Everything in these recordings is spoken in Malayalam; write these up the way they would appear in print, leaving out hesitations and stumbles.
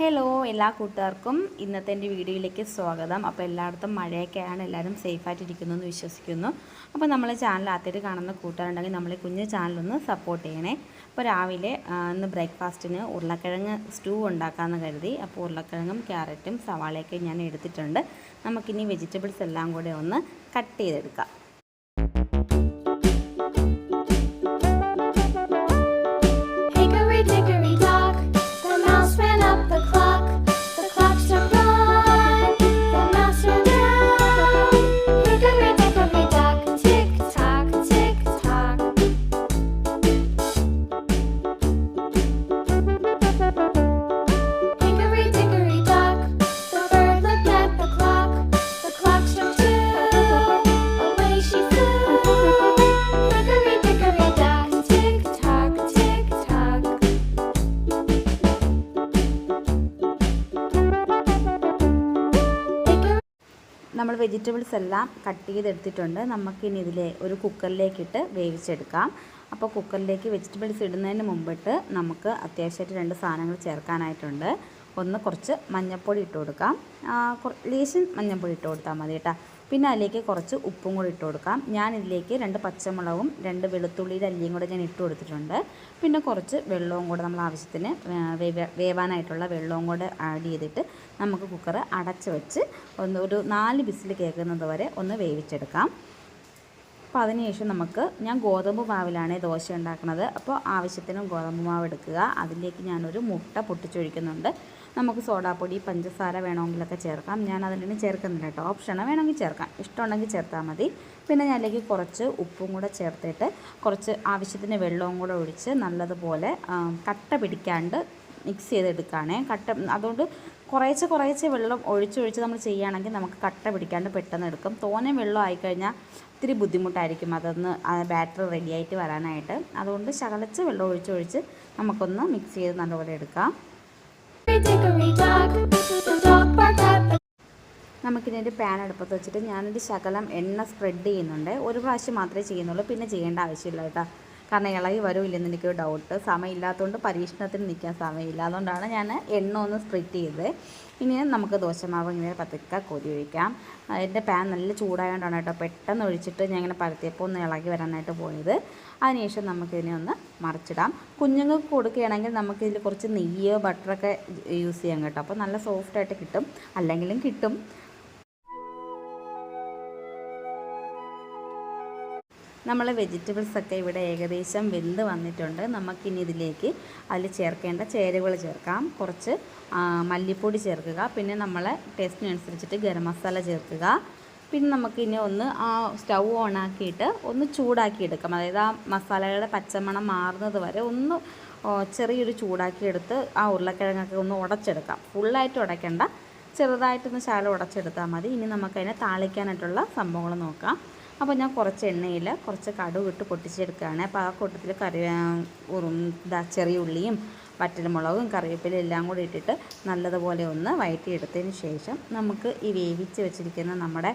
ഹലോ എല്ലാ കൂട്ടുകാർക്കും ഇന്നത്തെ എൻ്റെ വീഡിയോയിലേക്ക് സ്വാഗതം. അപ്പോൾ എല്ലായിടത്തും മഴയൊക്കെയാണ്, എല്ലാവരും സേഫായിട്ടിരിക്കുന്നു എന്ന് വിശ്വസിക്കുന്നു. അപ്പോൾ നമ്മൾ ചാനൽ ആദ്യമായിട്ട് കാണുന്ന കൂട്ടുകാരുണ്ടെങ്കിൽ നമ്മൾ കുഞ്ഞ് ചാനലൊന്ന് സപ്പോർട്ട് ചെയ്യണേ. അപ്പോൾ രാവിലെ ഇന്ന് ബ്രേക്ക്ഫാസ്റ്റിന് ഉരുളക്കിഴങ്ങ് സ്റ്റൂ ഉണ്ടാക്കാമെന്ന് കരുതി. അപ്പോൾ ഉരുളക്കിഴങ്ങും ക്യാരറ്റും സവാളയൊക്കെ ഞാൻ എടുത്തിട്ടുണ്ട്. നമുക്കിനി വെജിറ്റബിൾസ് എല്ലാം കൂടെ ഒന്ന് കട്ട് ചെയ്തെടുക്കാം. നമ്മൾ വെജിറ്റബിൾസ് എല്ലാം കട്ട് ചെയ്തെടുത്തിട്ടുണ്ട്. നമുക്കിനി ഇതിലെ ഒരു കുക്കറിലേക്കിട്ട് വേവിച്ചെടുക്കാം. അപ്പോൾ കുക്കറിലേക്ക് വെജിറ്റബിൾസ് ഇടുന്നതിന് മുമ്പിട്ട് നമുക്ക് അത്യാവശ്യമായിട്ട് 2 സാധനങ്ങൾ ചേർക്കാനായിട്ടുണ്ട്. ഒന്ന് കുറച്ച് മഞ്ഞൾപ്പൊടി ഇട്ട് കൊടുക്കാം, ലേശം മഞ്ഞൾപ്പൊടി ഇട്ട് കൊടുത്താൽ മതി കേട്ടോ. പിന്നെ അതിലേക്ക് കുറച്ച് ഉപ്പും കൂടി ഇട്ട് കൊടുക്കാം. ഞാനിതിലേക്ക് 2 പച്ചമുളകും 2 വെളുത്തുള്ളിയുടെ അല്ലിയും കൂടെ ഞാൻ ഇട്ട് കൊടുത്തിട്ടുണ്ട്. പിന്നെ കുറച്ച് വെള്ളവും കൂടെ നമ്മൾ ആവശ്യത്തിന് വേവാനായിട്ടുള്ള വെള്ളവും കൂടെ ആഡ് ചെയ്തിട്ട് നമുക്ക് കുക്കർ അടച്ച് വെച്ച് ഒരു 4 വിസിൽ കേൾക്കുന്നത് വരെ ഒന്ന് വേവിച്ചെടുക്കാം. അപ്പോൾ അതിനുശേഷം ഞാൻ ഗോതമ്പ് മാവിലാണ് ദോശ ഉണ്ടാക്കുന്നത്. അപ്പോൾ ആവശ്യത്തിന് ഗോതമ്പ് മാവ് എടുക്കുക. അതിലേക്ക് ഞാനൊരു മുട്ട പൊട്ടിച്ചൊഴിക്കുന്നുണ്ട്. നമുക്ക് സോഡാപ്പൊടി പഞ്ചസാര വേണമെങ്കിലൊക്കെ ചേർക്കാം. ഞാൻ അതിന് ചേർക്കുന്നില്ല കേട്ടോ, ഓപ്ഷന് വേണമെങ്കിൽ ചേർക്കാം, ഇഷ്ടമുണ്ടെങ്കിൽ ചേർത്താൽ മതി. പിന്നെ ഞാനിലേക്ക് കുറച്ച് ഉപ്പും കൂടെ ചേർത്തിട്ട് കുറച്ച് ആവശ്യത്തിന് വെള്ളവും കൂടെ ഒഴിച്ച് നല്ലതുപോലെ കട്ട പിടിക്കാണ്ട് മിക്സ് ചെയ്തെടുക്കുകയാണേ. അതുകൊണ്ട് കുറേശ്ശെ വെള്ളം ഒഴിച്ചൊഴിച്ച് നമ്മൾ ചെയ്യുകയാണെങ്കിൽ നമുക്ക് കട്ട പിടിക്കാണ്ട് പെട്ടെന്ന് എടുക്കും. തോനെ വെള്ളം ആയിക്കഴിഞ്ഞാൽ ഇത്തിരി ബുദ്ധിമുട്ടായിരിക്കും അതൊന്ന് ബാറ്റർ റെഡിയായിട്ട് വരാനായിട്ട്. അതുകൊണ്ട് ശകലച്ച് വെള്ളം ഒഴിച്ചൊഴിച്ച് നമുക്കൊന്ന് മിക്സ് ചെയ്ത് നല്ലപോലെ എടുക്കാം. നമുക്കിതിൻ്റെ പാൻ അടുപ്പത്ത് വെച്ചിട്ട് ഞാനൊരു ശകലം എണ്ണ സ്പ്രെഡ് ചെയ്യുന്നുണ്ട്. ഒരു പ്രാവശ്യം മാത്രമേ ചെയ്യുന്നുള്ളൂ, പിന്നെ ചെയ്യേണ്ട ആവശ്യമില്ല കേട്ടോ. കാരണം ഇളകി വരുമില്ലെന്ന് എനിക്കൊരു ഡൗട്ട്. സമയമില്ലാത്തതുകൊണ്ട് പരീക്ഷണത്തിന് നിൽക്കാൻ സമയമില്ല, അതുകൊണ്ടാണ് ഞാൻ എണ്ണ ഒന്ന് സ്പ്രെഡ് ചെയ്തത്. ഇനി നമുക്ക് ദോശമാവ് ഇങ്ങനെ പതുക്കെ കോരി ഒഴിക്കാം. എൻ്റെ പാൻ നല്ല ചൂടായതുകൊണ്ടാണ് കേട്ടോ പെട്ടെന്ന് ഒഴിച്ചിട്ട് ഞാൻ ഇങ്ങനെ പരത്തിയപ്പോൾ ഒന്ന് ഇളകി വരാനായിട്ട് പോയത്. അതിനുശേഷം നമുക്കിതിനെ ഒന്ന് മറിച്ചിടാം. കുഞ്ഞുങ്ങൾക്ക് കൊടുക്കുകയാണെങ്കിൽ നമുക്കിതിൽ കുറച്ച് നെയ്യോ ബട്ടറൊക്കെ യൂസ് ചെയ്യാം കേട്ടോ. അപ്പോൾ നല്ല സോഫ്റ്റായിട്ട് കിട്ടും, അല്ലെങ്കിലും കിട്ടും. നമ്മൾ വെജിറ്റബിൾസൊക്കെ ഇവിടെ ഏകദേശം വെന്ത് വന്നിട്ടുണ്ട്. നമുക്കിനി ഇതിലേക്ക് അതിൽ ചേർക്കേണ്ട ചേരുവകൾ ചേർക്കാം. കുറച്ച് മല്ലിപ്പൊടി ചേർക്കുക, പിന്നെ നമ്മളെ ടേസ്റ്റിനനുസരിച്ചിട്ട് ഗരം മസാല ചേർക്കുക. പിന്നെ നമുക്കിനി ഒന്ന് സ്റ്റൗ ഓണാക്കിയിട്ട് ഒന്ന് ചൂടാക്കി എടുക്കാം. അതായത് ആ മസാലകളുടെ പച്ചമണം മാറുന്നത് വരെ ഒന്ന് ചെറിയൊരു ചൂടാക്കിയെടുത്ത് ആ ഉരുളക്കിഴങ്ങൊക്കെ ഒന്ന് ഉടച്ചെടുക്കാം. ഫുള്ളായിട്ട് ഉടയ്ക്കേണ്ട, ചെറുതായിട്ടൊന്ന് ശകലം ഉടച്ചെടുത്താൽ മതി. ഇനി നമുക്കതിനെ താളിക്കാനായിട്ടുള്ള സംഭവങ്ങൾ നോക്കാം. അപ്പോൾ ഞാൻ കുറച്ച് എണ്ണയിൽ കുറച്ച് കടുക് ഇട്ട് പൊട്ടിച്ചെടുക്കുകയാണ്. അപ്പോൾ ആ കൂട്ടത്തിൽ ചെറിയ ഉള്ളിയും വറ്റൽമുളകും കറിവേപ്പിലയും എല്ലാം കൂടി ഇട്ടിട്ട് നല്ലതുപോലെ ഒന്ന് വഴറ്റിയെടുത്തതിന് ശേഷം നമുക്ക് ഈ വേവിച്ച് വെച്ചിരിക്കുന്ന നമ്മുടെ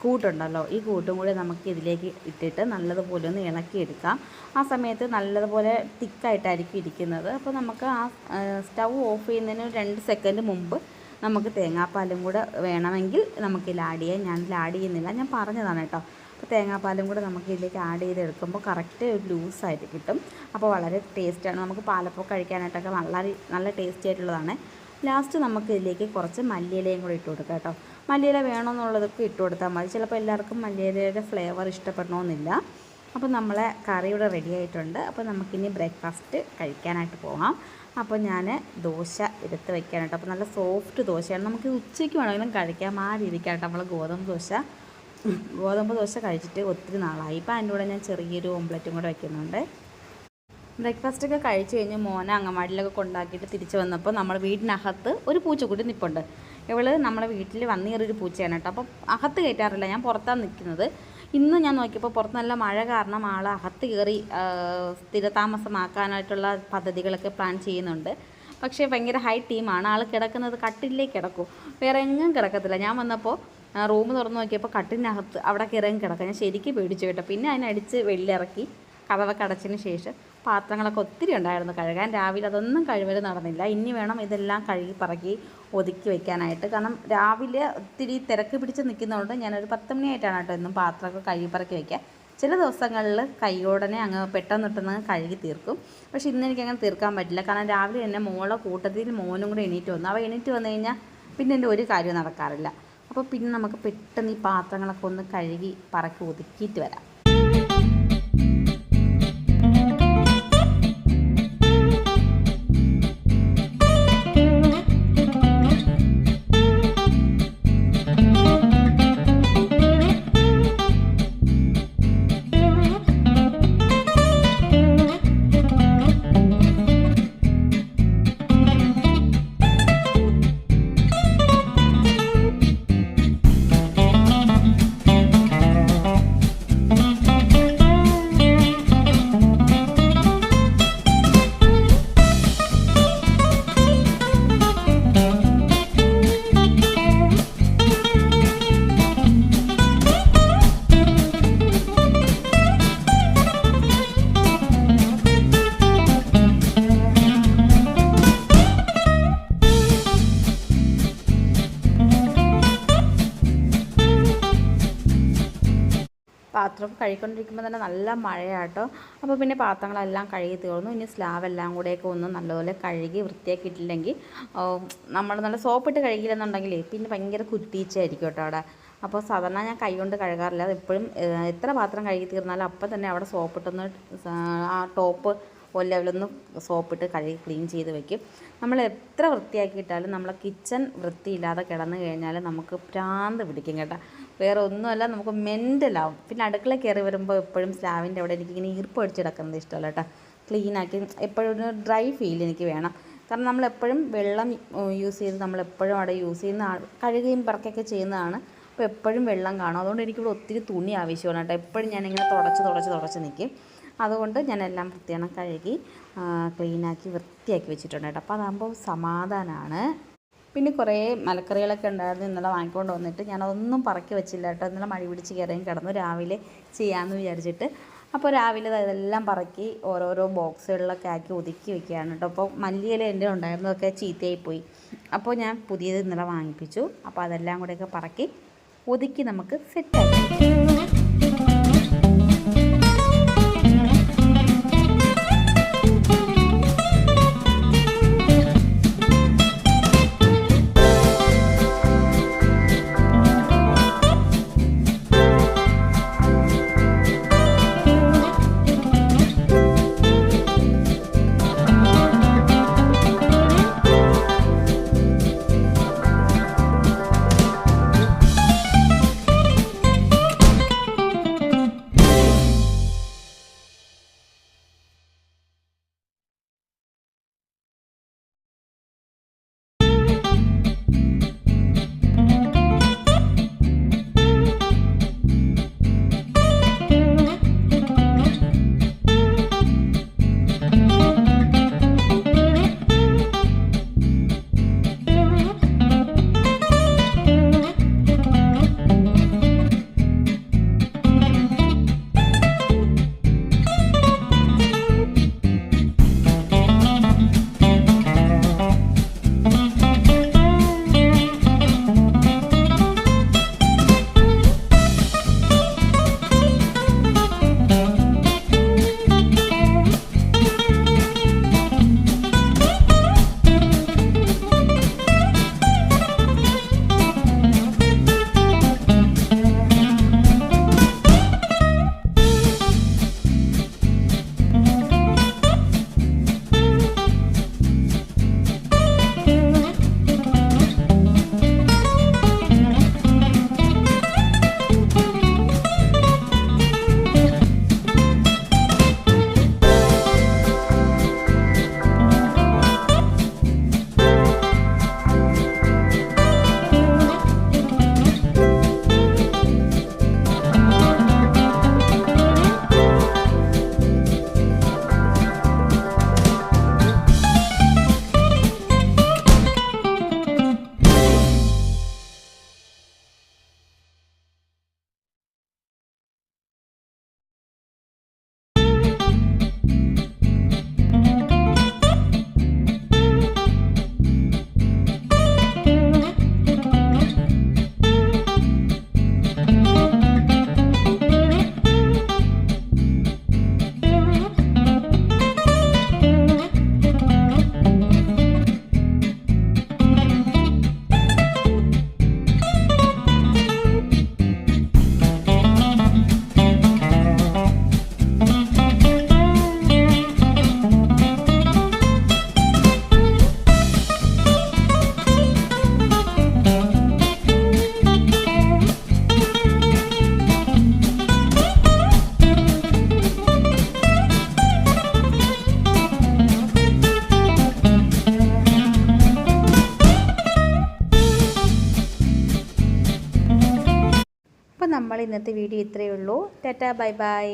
കൂട്ടുണ്ടല്ലോ, ഈ കൂട്ടും കൂടി നമുക്ക് ഇതിലേക്ക് ഇട്ടിട്ട് നല്ലതുപോലെ ഒന്ന് ഇളക്കിയെടുക്കാം. ആ സമയത്ത് നല്ലതുപോലെ തിക്കായിട്ടായിരിക്കും ഇരിക്കുന്നത്. അപ്പോൾ നമുക്ക് ആ സ്റ്റൗ ഓഫ് ചെയ്യുന്നതിന് 2 സെക്കൻഡ് മുമ്പ് നമുക്ക് തേങ്ങാപ്പാലും കൂടെ വേണമെങ്കിൽ നമുക്കിതിൽ ആഡ് ചെയ്യാം. ഞാനിതിൽ ആഡ് ചെയ്യുന്നില്ല, ഞാൻ പറഞ്ഞതാണ് കേട്ടോ. അപ്പോൾ തേങ്ങാപ്പാലും കൂടെ നമുക്ക് ഇതിലേക്ക് ആഡ് ചെയ്തെടുക്കുമ്പോൾ കറക്റ്റ് ഒരു ലൂസായിട്ട് കിട്ടും. അപ്പോൾ വളരെ ടേസ്റ്റാണ്. നമുക്ക് പാലപ്പം കഴിക്കാനായിട്ടൊക്കെ നല്ല ടേസ്റ്റി ആയിട്ടുള്ളതാണ്. ലാസ്റ്റ് നമുക്ക് ഇതിലേക്ക് കുറച്ച് മല്ലിയിലയും കൂടി ഇട്ട് കൊടുക്കാം കേട്ടോ. മല്ലിയില വേണമെന്നുള്ളതൊക്കെ ഇട്ട് കൊടുത്താൽ മതി. ചിലപ്പോൾ എല്ലാവർക്കും മല്ലിയിലയുടെ ഫ്ലേവർ ഇഷ്ടപ്പെടണമെന്നില്ല. അപ്പോൾ നമ്മളെ കറി ഇവിടെ റെഡി ആയിട്ടുണ്ട്. അപ്പോൾ നമുക്കിനി ബ്രേക്ക്ഫാസ്റ്റ് കഴിക്കാനായിട്ട് പോകാം. അപ്പോൾ ഞാൻ ദോശ എടുത്ത് വയ്ക്കാൻ കേട്ടോ. അപ്പോൾ നല്ല സോഫ്റ്റ് ദോശയാണ്. നമുക്ക് ഉച്ചയ്ക്ക് വേണമെങ്കിലും കഴിക്കാം, ആ രീതിക്കാണ് നമ്മൾ ഗോതമ്പ് ദോശ കഴിച്ചിട്ട് ഒത്തിരി നാളായി. ഇപ്പോൾ അതിൻ്റെ കൂടെ ഞാൻ ചെറിയൊരു ഓംലെറ്റും കൂടെ വയ്ക്കുന്നുണ്ട്. ബ്രേക്ക്ഫാസ്റ്റൊക്കെ കഴിച്ച് കഴിഞ്ഞ് മോനെ അങ്ങാടിയിലൊക്കെ കൊണ്ടാക്കിയിട്ട് തിരിച്ച് വന്നപ്പോൾ നമ്മുടെ വീടിനകത്ത് ഒരു പൂച്ചക്കുട്ടി നിൽപ്പുണ്ട്. ഇവള് നമ്മുടെ വീട്ടിൽ വന്നേറിയൊരു പൂച്ചയാണ് കേട്ടോ. അപ്പോൾ അകത്ത് കയറ്റാറില്ല, ഞാൻ പുറത്താണ് നിൽക്കുന്നത്. ഇന്ന് ഞാൻ നോക്കിയപ്പോൾ പുറത്ത് നല്ല മഴ കാരണം ആൾ അകത്ത് കയറി സ്ഥിരതാമസമാക്കാനായിട്ടുള്ള പദ്ധതികളൊക്കെ പ്ലാൻ ചെയ്യുന്നുണ്ട്. പക്ഷേ ഭയങ്കര ഹൈ ടീമാണ്. ആൾ കിടക്കുന്നത് കട്ടിലേക്ക് കിടക്കും, വേറെ എങ്ങും കിടക്കത്തില്ല. ഞാൻ വന്നപ്പോൾ റൂം തുറന്ന് നോക്കിയപ്പോൾ കട്ടിനകത്ത് അവിടെ കിറങ്ങി കിടക്കാം. ഞാൻ ശരിക്കും പേടിച്ചു കേട്ടോ. പിന്നെ അതിനടിച്ച് വെള്ളിയിറക്കി കതവൊക്കെ അടച്ചതിന് ശേഷം പാത്രങ്ങളൊക്കെ ഒത്തിരി ഉണ്ടായിരുന്നു കഴുകാൻ. രാവിലെ അതൊന്നും കഴുകൽ നടന്നില്ല. ഇനി വേണം ഇതെല്ലാം കഴുകി പറക്കി ഒതുക്കി വെക്കാനായിട്ട്. കാരണം രാവിലെ ഒത്തിരി തിരക്ക് പിടിച്ച് നിൽക്കുന്നതുകൊണ്ട് ഞാനൊരു 10 മണിയായിട്ടാണ് കേട്ടോ എന്നും പാത്രമൊക്കെ കഴുകി പറക്കി വയ്ക്കുക. ചില ദിവസങ്ങളിൽ കൈയോടനെ അങ്ങ് പെട്ടെന്ന് കഴുകി തീർക്കും. പക്ഷേ ഇന്ന് എനിക്കങ്ങനെ തീർക്കാൻ പറ്റില്ല. കാരണം രാവിലെ തന്നെ മോളെ കൂട്ടത്തിൽ മോനും കൂടെ എണീറ്റ് വന്നു. അവ എണീറ്റ് വന്നു കഴിഞ്ഞാൽ പിന്നെ എൻ്റെ ഒരു കാര്യം നടക്കാറില്ല. അപ്പോൾ പിന്നെ നമുക്ക് പെട്ടെന്ന് ഈ പാത്രങ്ങളൊക്കെ ഒന്ന് കഴുകി പറക്കി ഒതുക്കിയിട്ട് വരാം. പാത്രം കഴുകിക്കൊണ്ടിരിക്കുമ്പോൾ തന്നെ നല്ല മഴയാട്ടോ. അപ്പോൾ പിന്നെ പാത്രങ്ങളെല്ലാം കഴുകി തീർന്നു. ഇനി സ്ലാവെല്ലാം കൂടെയൊക്കെ ഒന്ന് നല്ലപോലെ കഴുകി വൃത്തിയാക്കിയിട്ടില്ലെങ്കിൽ നമ്മൾ നല്ല സോപ്പിട്ട് കഴുകിയില്ലെന്നുണ്ടെങ്കിൽ പിന്നെ ഭയങ്കര കുറ്റീച്ചയായിരിക്കും കേട്ടോ അവിടെ. അപ്പോൾ സാധാരണ ഞാൻ കൈ കൊണ്ട് കഴുകാറില്ല. അത് എപ്പോഴും എത്ര പാത്രം കഴുകി തീർന്നാലും അപ്പം തന്നെ അവിടെ സോപ്പിട്ടൊന്ന് ആ ടോപ്പ് ലെവലൊന്ന് സോപ്പിട്ട് കഴുകി ക്ലീൻ ചെയ്ത് വെക്കും. നമ്മൾ എത്ര വൃത്തിയാക്കിയിട്ടാലും നമ്മളെ കിച്ചൺ വൃത്തിയില്ലാതെ കിടന്നു കഴിഞ്ഞാൽ നമുക്ക് ഭ്രാന്ത് പിടിക്കും കേട്ടോ. വേറെ ഒന്നുമല്ല, നമുക്ക് മെൻ്റലാവും. പിന്നെ അടുക്കള കയറി വരുമ്പോൾ എപ്പോഴും സ്ലാവിൻ്റെ അവിടെ എനിക്കിങ്ങനെ ഈർപ്പ് അടിച്ച് കിടക്കുന്നത് ഇഷ്ടമല്ല കേട്ടോ. ക്ലീനാക്കി എപ്പോഴും ഒരു ഡ്രൈ ഫീൽ എനിക്ക് വേണം. കാരണം നമ്മളെപ്പോഴും വെള്ളം യൂസ് ചെയ്ത് നമ്മളെപ്പോഴും അവിടെ യൂസ് ചെയ്യുന്ന കഴുകുകയും പറക്കൊക്കെ ചെയ്യുന്നതാണ്. അപ്പോൾ എപ്പോഴും വെള്ളം കാണും. അതുകൊണ്ട് എനിക്കിവിടെ ഒത്തിരി തുണി ആവശ്യമാണ് കേട്ടോ. എപ്പോഴും ഞാനിങ്ങനെ തുടച്ച് നിൽക്കും. അതുകൊണ്ട് ഞാനെല്ലാം വൃത്തിയാണ് കഴുകി ക്ലീനാക്കി വൃത്തിയാക്കി വെച്ചിട്ടുണ്ട് കേട്ടോ. അപ്പോൾ അതാകുമ്പോൾ സമാധാനമാണ്. പിന്നെ കുറേ മലക്കറികളൊക്കെ ഉണ്ടായിരുന്നു ഇന്നലെ വാങ്ങിക്കൊണ്ട് വന്നിട്ട് ഞാനതൊന്നും പറക്കി വെച്ചില്ല കേട്ടോ. ഇന്നലെ മഴ പിടിച്ച് കയറിയും കിടന്നു. രാവിലെ ചെയ്യാമെന്ന് വിചാരിച്ചിട്ട് അപ്പോൾ രാവിലെ ഇതെല്ലാം പറക്കി ഓരോരോ ബോക്സുകളിലൊക്കെ ആക്കി ഒതുക്കി വെക്കുകയാണ് കേട്ടോ. അപ്പോൾ മല്ലിയില എൻ്റെ ഉണ്ടായിരുന്നതൊക്കെ ചീത്തയായിപ്പോയി. അപ്പോൾ ഞാൻ പുതിയത് ഇന്നലെ വാങ്ങിപ്പിച്ചു. അപ്പോൾ അതെല്ലാം കൂടെയൊക്കെ പറക്കി ഒതുക്കി നമുക്ക് സെറ്റാക്കി. ഇന്നത്തെ വീഡിയോ ഇത്രയേ ഉള്ളൂ. Tata bye bye.